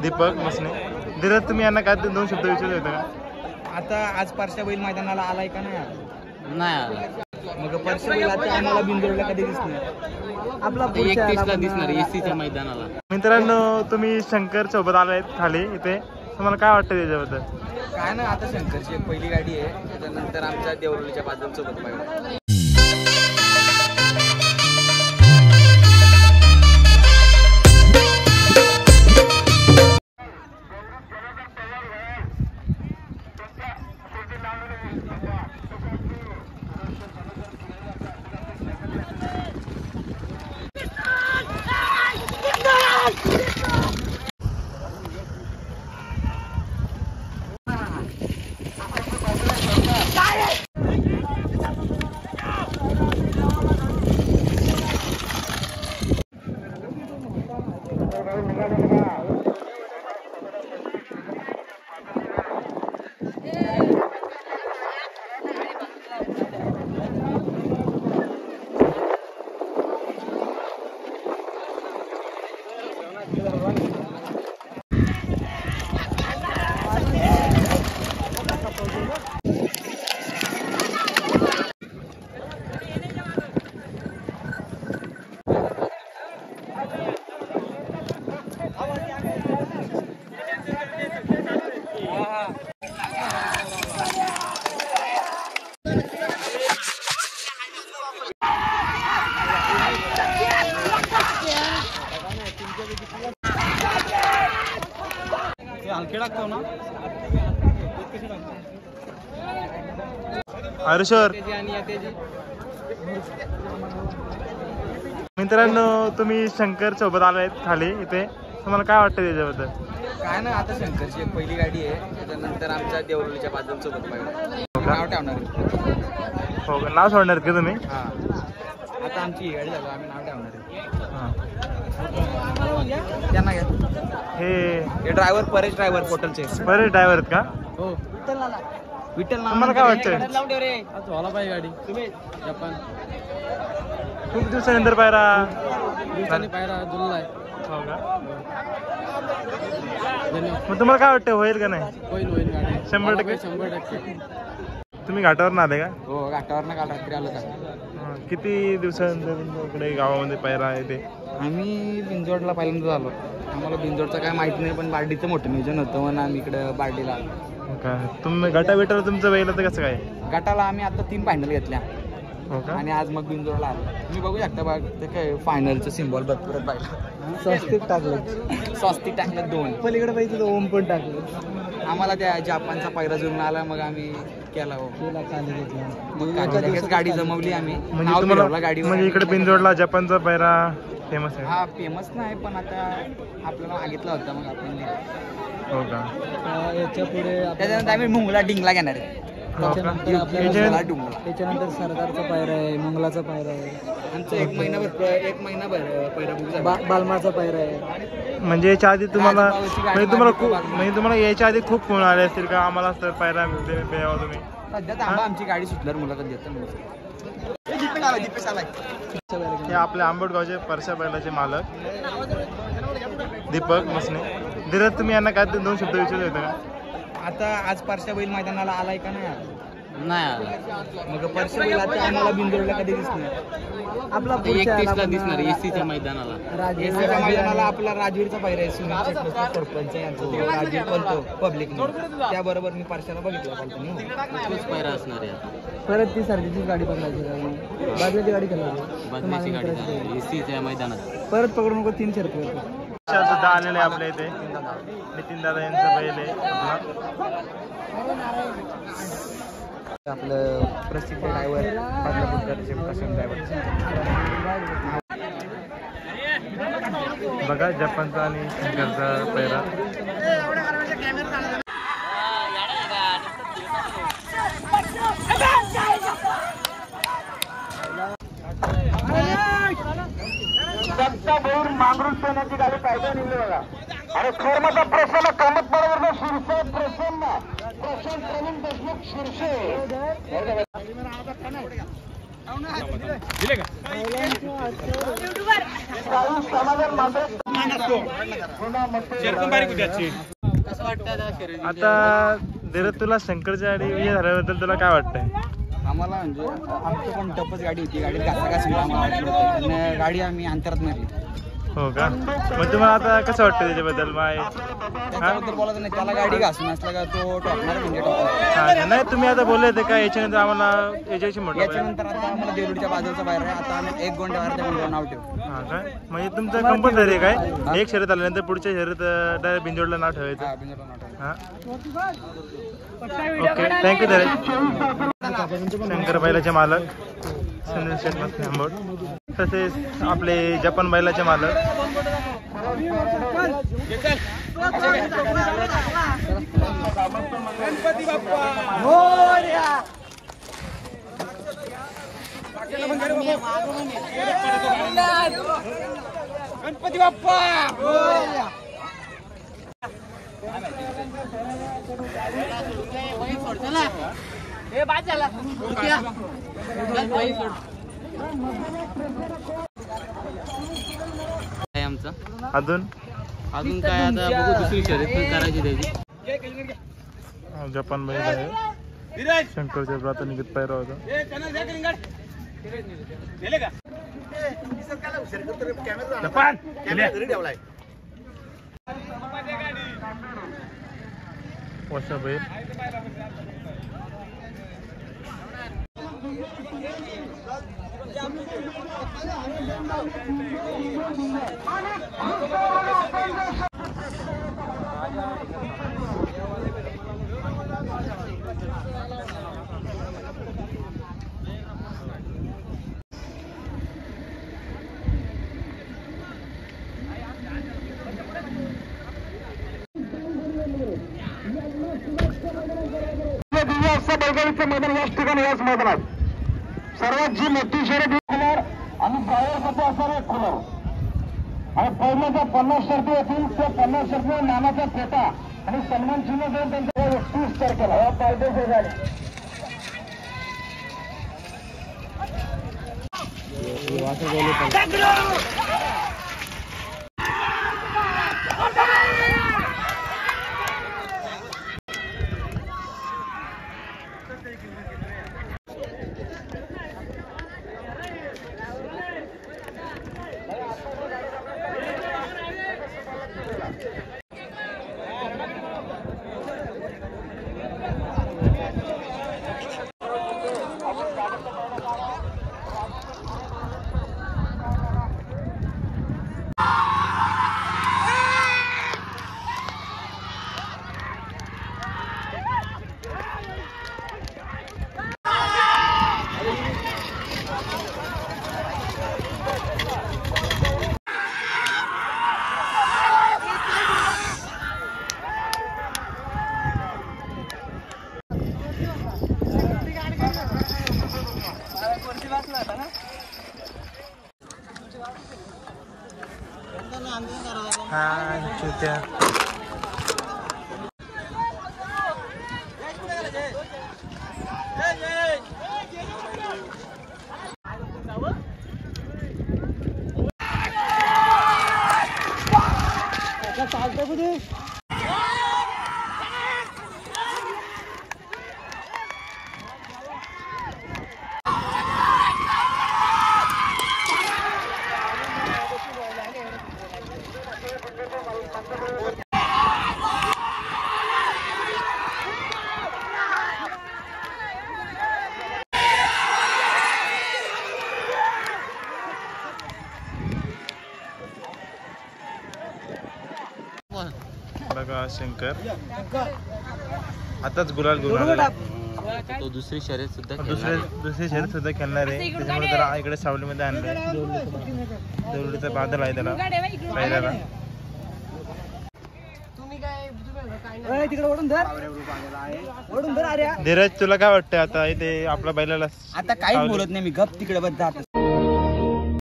दीपक मसने. धीरज, तुम्ही यांना काय 2 शब्द विचारले होते का? आता आज परशा बैल मैदानाला आलाय का नाही? नाही आला. मग परशा बैल आता आम्हाला बिंदोडला कधी दिसणार? आपला 31ला दिसणार एसीच्या मैदानाला. मित्रांनो, तुम्ही शंकर सोबत आलाय खाली इथे, तुम्हाला काय वाटतं त्याच्याबद्दल? काय ना, आता शंकरची एक पहिली गाडी आहे, त्याच्यानंतर आमच्या देवरुलीच्या बादलसोबत पाहिजे. हर्षर, मित्रांनो, तुम्ही शंकर सोबत आलाय खाली इथे, तुम्हाला काय वाटतं त्याच्याबद्दल? काय ना, आता शंकरची एक पहिली गाडी आहे, त्याच्यानंतर आमच्या देवरुलीच्या बादलसोबत पाहिजे. नाव ठेवणार. हो का? नाव सोडणार का तुम्ही? हां, आता आमची ही गाडी झाली, आम्ही नाव ठेवणार आहे. त्यांना घ्या. हे ड्रायव्हर परेश ड्रायव्हर पोर्टलचे. बरे ड्रायव्हर आहेत का? हो, विठ्ठल. तुम्हाला काय वाटतं? आज व्हायला पाहिजे गाडी. तुम्ही जपान खूप दिवसानंतर पायरा पायरा जुळलाय. हो का? मग तुम्हाला काय वाटतं, होईल का नाही? होईल गाडी 100%. 100%. तुम्ही घाटावर आले का? हो, घाटावर काल रात्री आलो का. किती दिवसानंतर इकडे गावामध्ये पायरा आहे ते? आम्ही बिंजोडला पहिल्यांदा झालो. आम्हाला बिंजोडचं काय माहित नाही, पण बार्डीचं मोठं नियोजन होतं म्हणून आम्ही इकडं बार्डीला आलो. का तुम्ही गटा बिटाला तुमचं बैल तर कसं काय? गटाला आम्ही आता 3 फायनल घेतल्या. हो का? आणि आज मग बिंजोडला आलो. तुम्ही बघू शकता बघ, ते काय फायनलचं सिम्बॉल भरपूर पाहिलं. स्वस्तिक टाकलं 2. पलीकडे पाहिजे तर ओम पण टाकलं. आम्हाला त्या जपानचा पायरा जुळून आला, मग आम्ही केला. लगेच गाडी जमवली आम्ही. नाव ठेवलं गाडी. म्हणजे इकडे बिंजोडला जपानचा पायरा फेमस आहे? हा, फेमस नाही, पण आता आपल्याला मागितला होता, मग आपण हो का? याच्या पुढे त्याच्यानंतर आम्ही मुंगला डिंगला घेणार आहे. त्याच्यानंतर सरदारचा पायरा आहे, मंगलाचा पायरा आहे. आमचं 1 महिनाभर पायरा बुक झाला. बालमाचा पायरा आहे. म्हणजे याच्या आधी तुम्हाला तुम्हाला याच्या आधी खूप फोन आले असतील का, आम्हाला सर पायरा द्यावा तुम्ही? सध्या थांबा, आमची गाडी सुटल्यावर मुलाखत देतो. हे आपल्या आंबटगावचे परशा बैलाचे मालक दीपक मसने. धीरज, तुम्ही यांना काय 2 शब्द विचारले होते का? आता आज परशा बैल मैदानाला आलाय का नाही? नाही आला. मग परशा बैल आता आम्हाला बिंदोडला कधी दिसणार? आपला 31ला दिसणार एसीच्या मैदानाला. एसीच्या मैदानाला आपला राजवीरचा पायरा आहे. सुनील सरपंच यांचा राजवीर बोलतो पब्लिक, त्याबरोबर मी परशाला बघितलं तोच पायरा असणार आहे. परत ती सर्विसची गाडी पकडायची, बाजूची गाडी बदलायची गाडी एसीच्या मैदानात. परत पकडू नको. 3 शर्त सुद्धा आलेले आपल्या इथे. नितीन दादा यांचा बैल आहे आपलं प्रसिद्ध ड्रायव्हर बदलापूरकरचे प्रशांत ड्रायव्हर. बघा, जपानचा आणि शंकरचा पैरा. मांगरून सोन्याची गाडी पाहिजे निघली बघा. अरे खरमाचा प्रसन्न कामत बरोबर शिरसे प्रसन्न प्रशांत प्रवीण देशमुख शिरसे. समाधान मात्र कसं वाटतं आता शर्यतीचे? आता धीरज तुला शंकरच्या गाडी विजय झाल्याबद्दल तुला काय वाटतंय? आम्हाला म्हणजे आमची पण टपच गाडी होती, गाडीत घासाघास होईल आम्हाला वाटलं होतं. पण गाडी आम्ही अंतरात मारली. हो का? मग तुम्हाला आता कसं वाटतं त्याच्याबद्दल? त्याच्याबद्दल बोलायचं नाही, त्याला गाडी घासून असला का तो टॉपणार म्हणजे टॉपणार. हा, नाही तुम्ही आता बोलले होते का याच्यानंतर आम्हाला याच्याशी म्हटलं याच्यानंतर आता आम्हाला देवडीच्या बाजूचा बाहेर आहे, आता आम्ही एक गोंड्यावर त्या नाव ठेवू. हा काय? म्हणजे तुमचं कंपल्सरी आहे काय? एक शर्यत आल्यानंतर पुढच्या शर्यत डायरेक्ट बिंजोडला नाव ठेवायचं. हा, बिंजोडला नाव ठेवू. हा ओके, थँक्यू धीरज. शंकर बैलाचे मालक सुनील शेठ मस्तांबोड, तसेच आपले जपान बैलाचे मालक गणपती बाप्पा गणपती बाप्पा काय आमचं अजून अजून काय आता बघू, दुसरी शर्यत पण करायची त्याची. जपान बैल आहे, शंकरच्या प्रातिनिधिक पैरा होता. जपान वसा बैल बैलगाडीचं मैदान याच ठिकाणी, याच मैदानात सर्वात जी मोठी शर्यत खुलर आणि ड्रायव्हरसाठी असणारे खुलर आणि पहिल्या ज्या 50 शर्ती येतील त्या 50 शर्ती नानाचा फेटा आणि सन्मान चिन्ह देऊन त्यांच्या 30 तारखेला पायदेशीर झाले. हा चुत्या बघा शंकर आताच गुलाल घेऊन आला. तो दुसरी शर्यत सुद्धा दुसरी शर्यत सुद्धा खेळणार आहे, त्याच्यामुळे त्याला इकडे सावलीमध्ये आणलंय. देवळीचा बादल आहे त्याला पहिल्याला. धीरज तुला काय वाटतं आता इथे आपल्या बैलाला? आता काहीच बोलत नाही मी, गप तिकडे बद्दल.